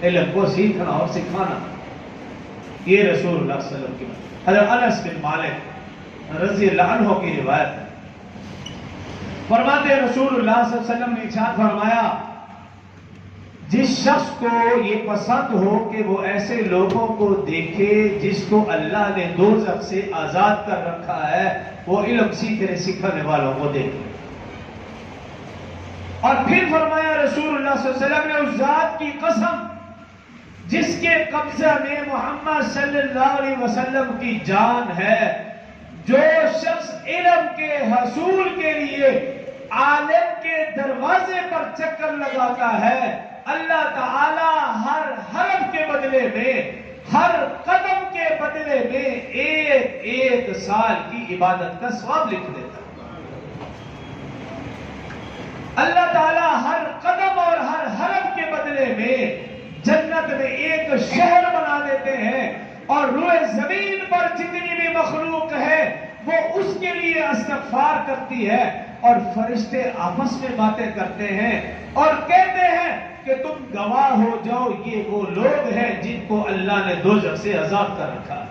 علم کو سیکھنا اور سکھانا. یہ رسول اللہ صلی اللہ علیہ وسلم کی بات. حضرت انس بن مالک رضی اللہ عنہ کی روایت ہے، فرماتے رسول اللہ صلی اللہ علیہ وسلم نے ارشاد فرمایا جس شخص کو یہ پسند ہو کہ وہ ایسے لوگوں کو دیکھے جس کو اللہ نے دوزخ سے آزاد کر رکھا ہے، وہ علم سیکھنے سکھانے والوں کو دیکھے. اور پھر فرمایا رسول اللہ صلی اللہ علیہ وسلم نے اس ذات کی قسم جس کے قبضہ میں محمد صلی اللہ علیہ وسلم کی جان ہے، جو شخص علم کے حصول کے لیے عالم کے دروازے پر چکر لگاتا ہے، اللہ تعالی ہر حرف کے بدلے میں، ہر قدم کے بدلے میں ایک ایک سال کی عبادت کا ثواب لکھ دیتا ہے. اللہ تعالی ہر قدم اور ہر حرف کے بدلے میں جنت میں ایک شہر بنا دیتے ہیں، اور روئے زمین پر جتنی بھی مخلوق ہے وہ اس کے لیے استغفار کرتی ہے، اور فرشتے آپس میں باتیں کرتے ہیں اور کہتے ہیں کہ تم گواہ ہو جاؤ یہ وہ لوگ ہیں جن کو اللہ نے دوزخ سے آزاد کر رکھا ہے.